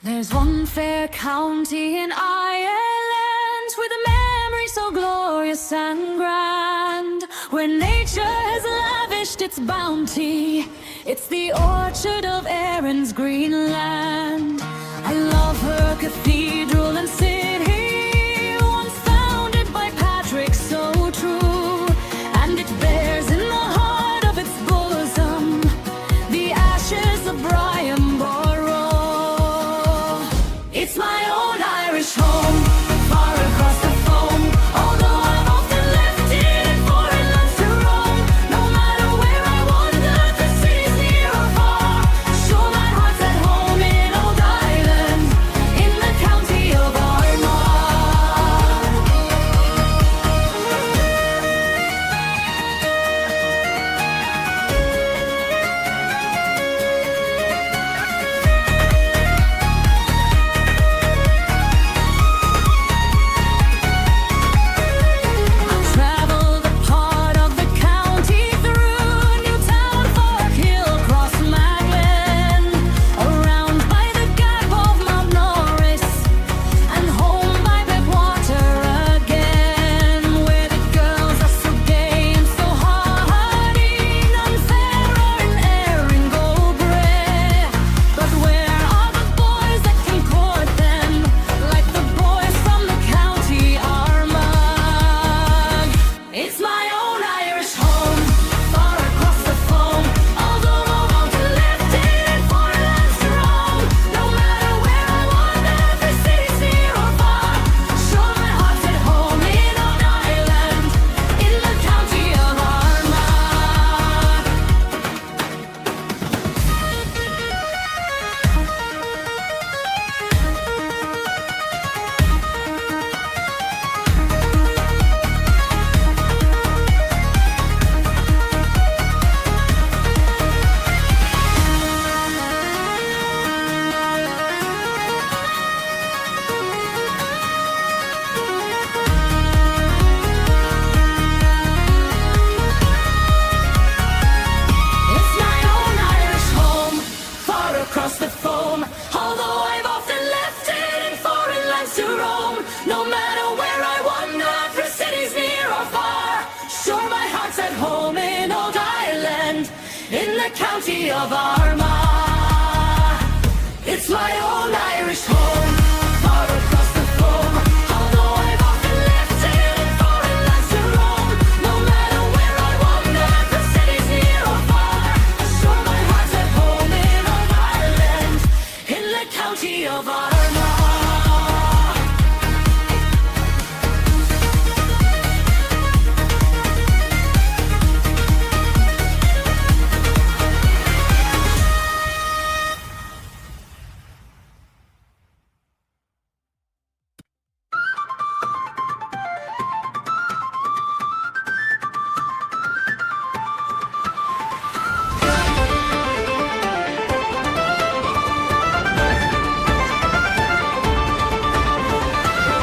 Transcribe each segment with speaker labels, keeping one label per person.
Speaker 1: There's one fair county in Ireland with a memory so glorious and grand, where nature has lavished its bounty. It's the orchard of Erin's green land. I love her cathedral and city, once founded by Patrick, so true, and it bears in the heart of its bosom the ashes of Brian Borough. It's my own Irish home, far across the foam, although I've often left it in foreign lands to roam. No matter where I wander, the city's near or far, sure my heart's at home in Old Ireland, in the county of Armagh. Traveled a part of the county through Newtown, Forkhill, cross Maglen, around by the gap of Mount Norris, and home by Backwater again, where the girls are so gay and so hardy, none fairer in Erin Galbraith. But where are the boys that can court them, like the boys from the county Armagh? It's my own Irish home, far across the foam, although I've often left it in foreign lands to roam. No matter where I wander, the city's near or far, sure my heart's at home in Old Ireland, in the county of Armagh. It's my own Irish home, far across the foam, although I've often left it in foreign lands to roam. No matter where I wander, for cities near or far, sure my heart's at home in Old Ireland, in the county of Armagh. It's my own Irish home, far across the foam, although I've often left it in foreign lands to roam. No matter where I wander, for cities near or far, sure my heart's at home in Old Ireland, in the county of Armagh.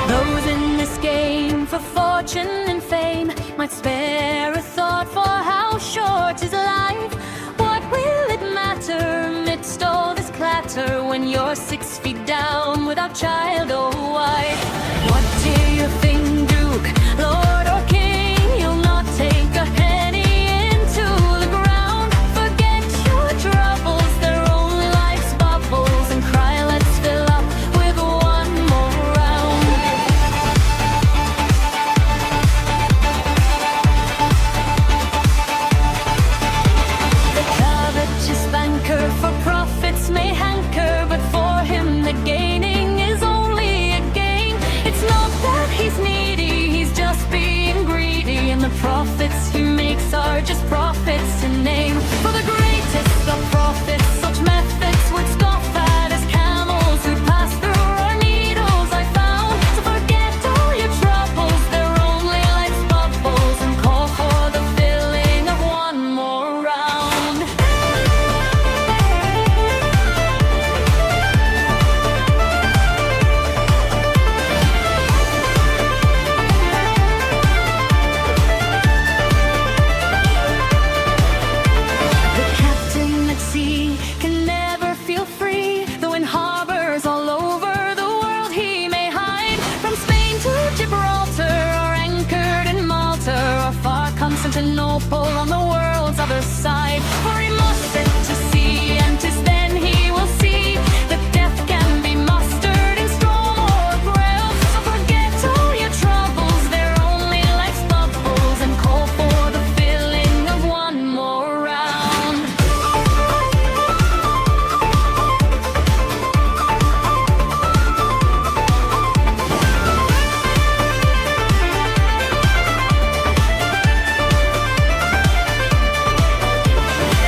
Speaker 1: Those in this game for fortune and fame might spare a thought for how short is life. What will it matter amidst all this clatter when you're 6 feet down without child or wife? What do you think, Duke, Lord or King? You'll not take a penny into the ground. Forget your troubles, they're only life's bubbles, and cry, let's fill up with one more round. The covetous banker for profits may hanker, but for him the gaining is only a gain. aside, for he must set to sea, and 'tis then he will see that death can be mustered in storm or gale. So forget all your troubles, they're only life's bubbles, and call for the filling of one more round.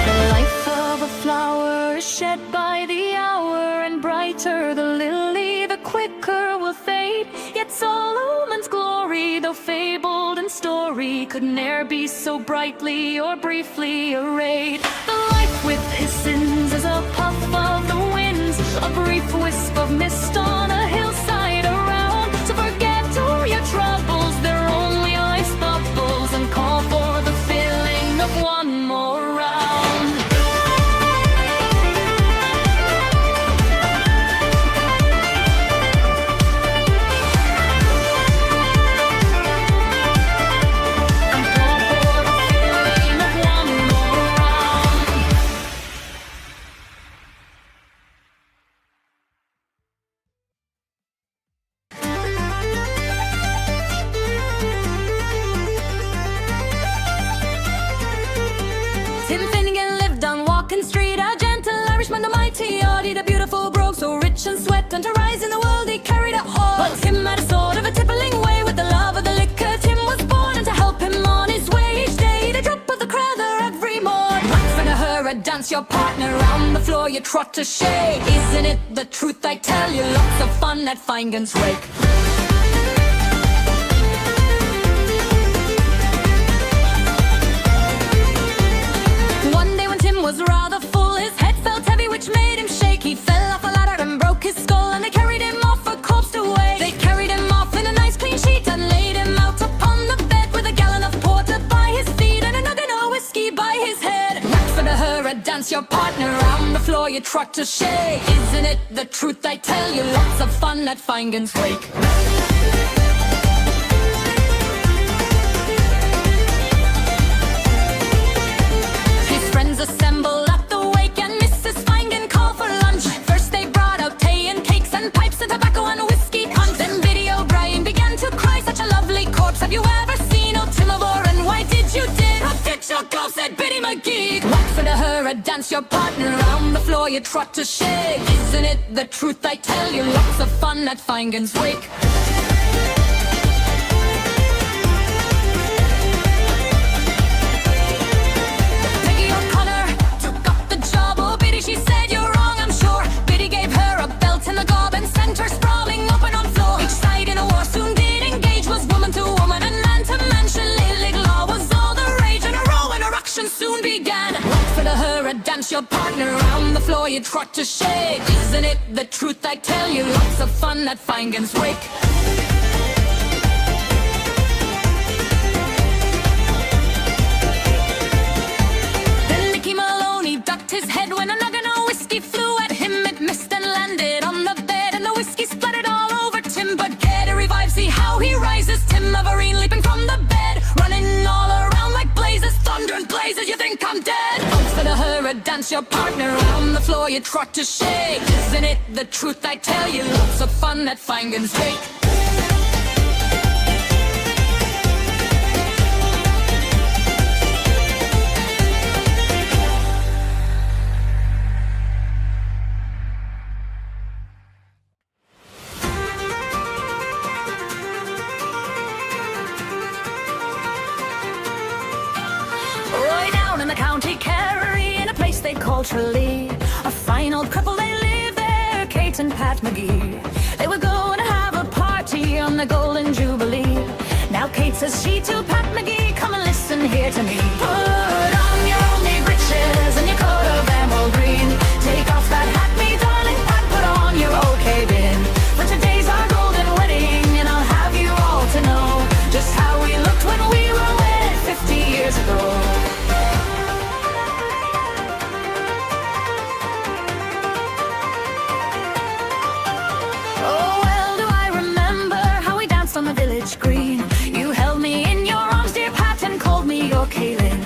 Speaker 1: The life of a flower is shed by the hour, and brighter the lily, the quicker will fade. Yet Solomon's glory, though fabled in story, could ne'er be so brightly or briefly arrayed. The life with his sins is a puff of the winds, a brief wisp of mist on a hillside around. So forget all your troubles, they're only life's bubbles, and call for the filling of one more round. And call for the filling of one more round. Tim Finnegan lived on Walking Street, a gentle Irishman, the mighty Audie, the beautiful brogue, so rich and sweat, and to rise in the world he carried it all. But Tim had a sort of a tippling way with the love of the liquor. Tim was born, and to help him on his way each day, he'd a drop of the crowther every morn. Right for her, a dance your partner round the floor, you trot to shake. Isn't it the truth I tell you? Lots of fun at Finnegan's Wake. One day when Tim was rather full, his head felt heavy, which made him shake. He fell off a ladder and broke his skull, and they carried him off a corpse away. They carried him off in a nice clean sheet and laid him out upon the bed, with a gallon of porter by his feet and a noggin of whiskey by his head. Right for her, a dance your partner round the floor, you trot to shake. Isn't it the truth I tell you? Lots of fun at Finnegan's Wake. His friends assembled at the wake, and Mrs. Finnegan called for lunch. First they brought out tea and cakes and pipes and tobacco and whiskey punch. Then Biddy O'Brien began to cry, such a lovely corpse have you ever seen? Oh Tim of Oran, why did you did? Up ditch your glove, said Biddy McGee. Whack for her, a dance your partner round the floor, you trot to shake. Isn't it the truth I tell you? Lots of fun at Finnegan's Wake. Peggy O'Connor took up the job. Oh Biddy, she said, you're wrong, I'm sure. Biddy gave her a belt in the gob and sent her sprawling open on floor. Each side in a war soon did engage, was woman to woman and man to man. Shillelagh law was all the rage, and a row and a ruction soon began. Right for her, a dance your partner round the floor, you trot to shake. Isn't it the truth I tell you? Lots of fun at Finnegan's Wake. Then Nicky Maloney ducked his head when a noggin of whiskey flew at him. It missed and landed on the bed, and the whiskey splattered all over Tim. But Gedda revives, see how he rises. Tim Maverine leaping from the bed, running all around like blazes. Thunder and blazes, you think I'm dead? Out for her, a dance your partner round the floor, you trot to shake. Isn't it the truth I tell you? Lots of fun at Finnegan's Wake. Roy down in the county Kerry, in a place they call Tralee. A fine old couple, they live there, Kate and Pat McGee. They were going to have a party on the Golden Jubilee. Now Kate says she to Pat McGee, come and listen here to me. Put on your only breeches and your coat of emerald green. Take off that hat, me darling Pat, put on your OK bin. For today's our golden wedding, and I'll have you all to know just how we looked when we were wed 50 years ago. Oh, well, do I remember how we danced on the village green. You held me in your arms, dear Pat, and called me your Kaylin.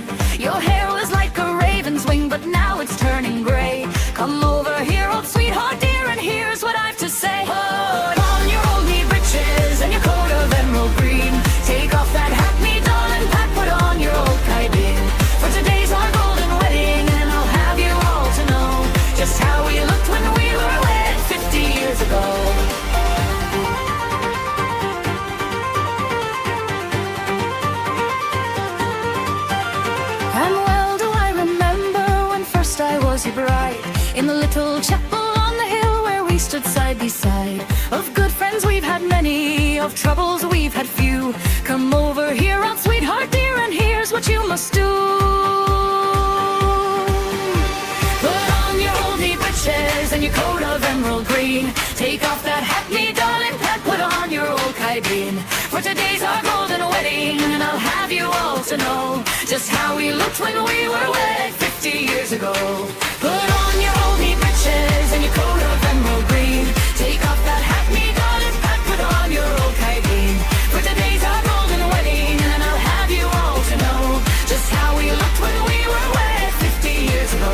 Speaker 1: side by side. Of good friends we've had many, of troubles we've had few. Come over here, old sweetheart dear, and here's what you must do. Put on your old knee breeches and your coat of emerald green. Take off that hat, me darling pet, put on your old caiban. For today's our golden wedding, and I'll have you all to know just how we looked when we were wed 50 years ago. Put on your old knee breeches and your coat of emerald green. Take off that hat, me darling pet, put on your old caiban. For today's our golden wedding, and I'll have you all to know just how we looked when we were wed 50 years ago.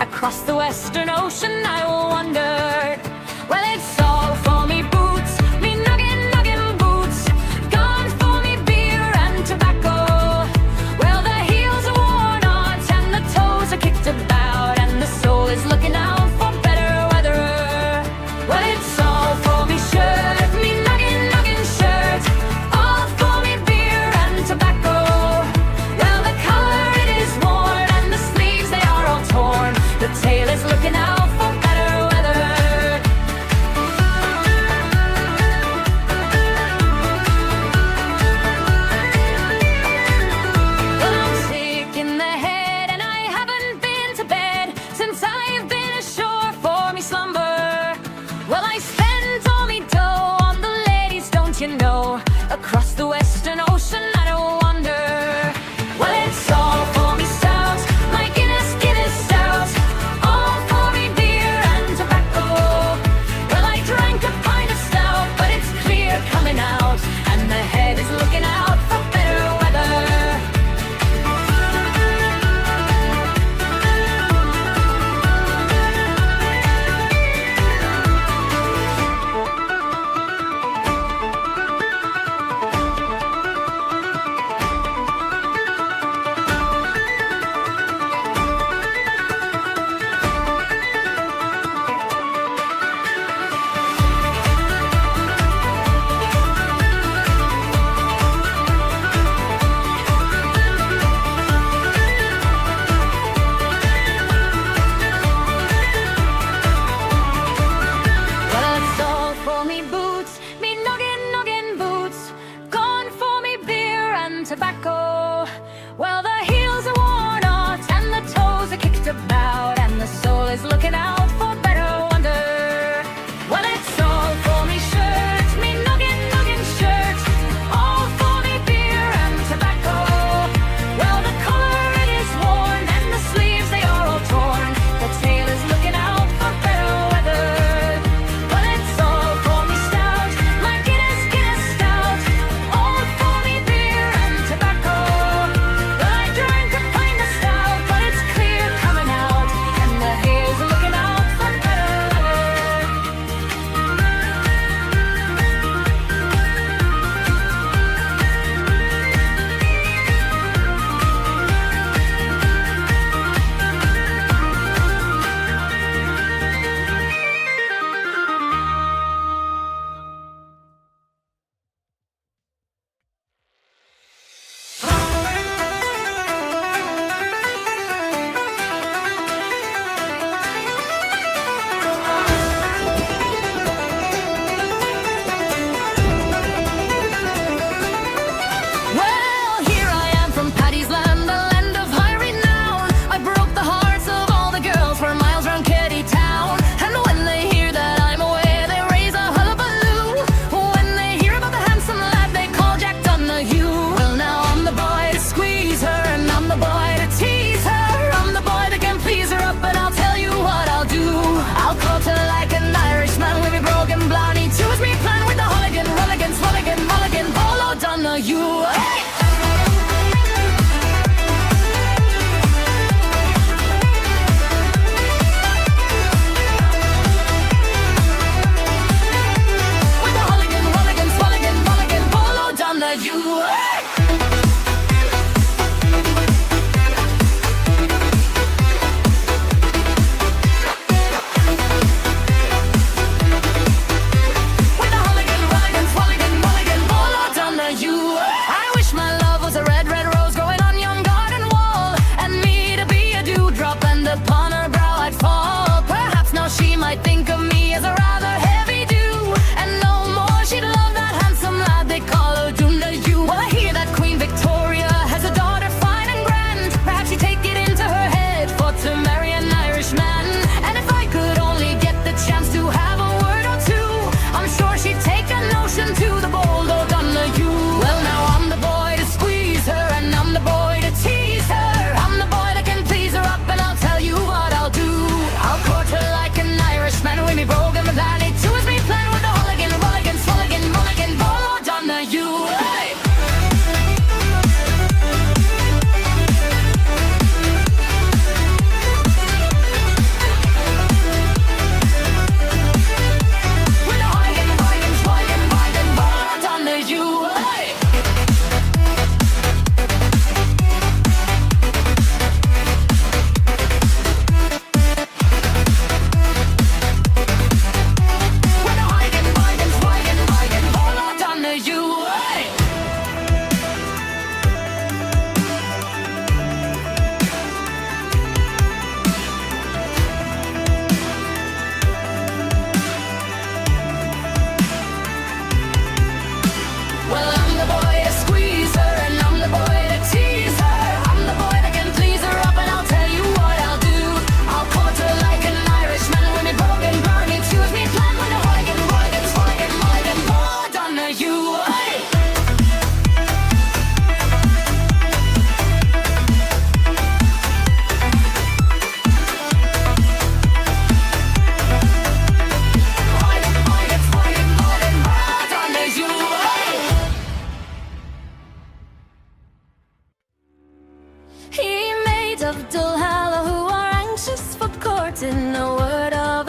Speaker 1: Across the Western Ocean I will wander. Well, it's all for me boots, me nuggin boots. Gone for me beer and tobacco. Well, the heels are worn out and the toes are kicked about, and the soul is looking out for better weather. Well, it's all for me shirt, me nuggin shirt. All for me beer and tobacco. Well, the collar it is worn and the sleeves they are all torn. The tail is looking out for better weather.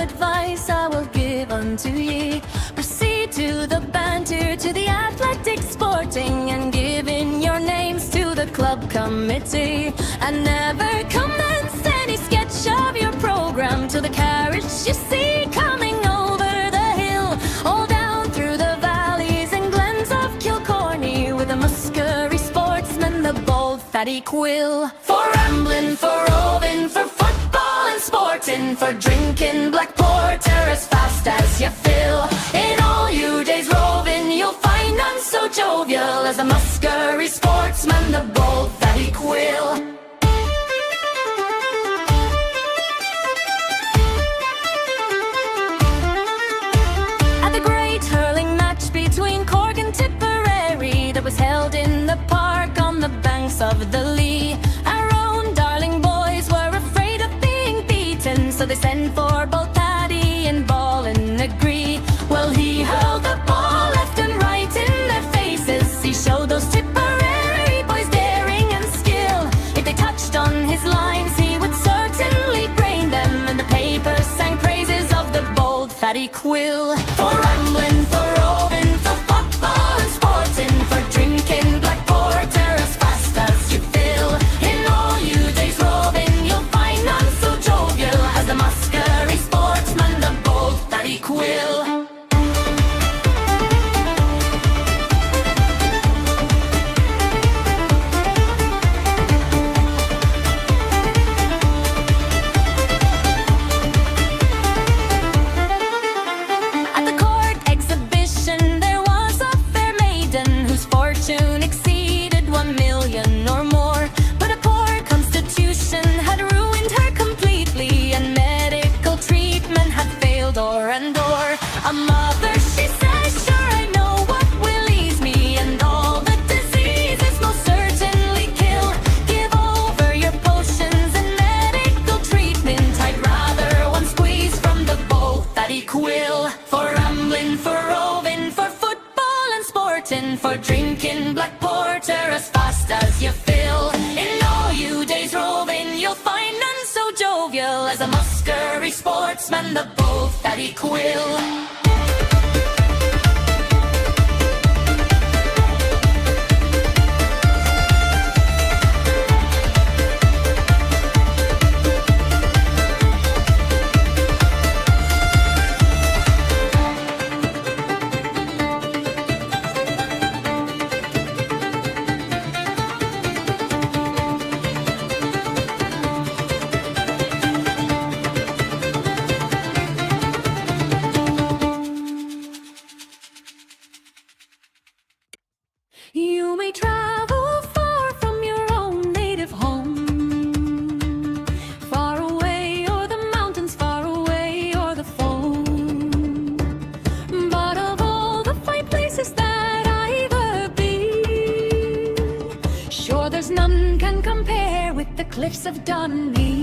Speaker 1: advice I will give unto ye. Proceed to the banter, to the athletic sporting, and give in your names to the club committee. And never commence any sketch of your program till the carriage you see coming over the hill, all down through the valleys and glens of Kilcorny, with the Muskerry sportsman, the bold fatty quill. For rambling, for roving, for football and sporting, for drinking black porter as fast as you fill. In all you days roving, you'll find none so jovial as the Muskerry sportsman, the bold fatty quill. At the great hurling match between Cork and Tipperary that was held in the park on the banks of the Lee, our own darling boys were afraid of being beaten, so they sent for both Paddy and Ball and agree. Well, he hurled the ball left and right in their faces. He showed those Tipperary boys daring and skill. If they touched on his lines, he would certainly brain them, and the papers sang praises of the bold fatty quill. For rambling, for roving, for football and sporting, for drinking black porter as fast as you fill. In all you days roving, you'll find none so jovial as the Muskerry sportsman, the bold fatty quill. At the court exhibition there was a fair maiden whose fortune exceeded 1 million or more, but a poor constitution had ruined her completely, and medical treatment had failed o'er and o'er. A mother, she says, sure I know what will ease me, and all the diseases most certainly kill. Give over your potions and medical treatment, I'd rather one squeeze from the bold fatty quill. For rambling, for roving, for football and sporting, for drinking black porter as fast as you fill. In all you days roving, you'll find none so jovial as a Muskerry sportsman, the bold fatty quill. You may travel far from your own native home, far away o'er the mountains, far away o'er the foam. But of all the fine places that I've ever been, sure there's none can compare with the cliffs of Dunedin.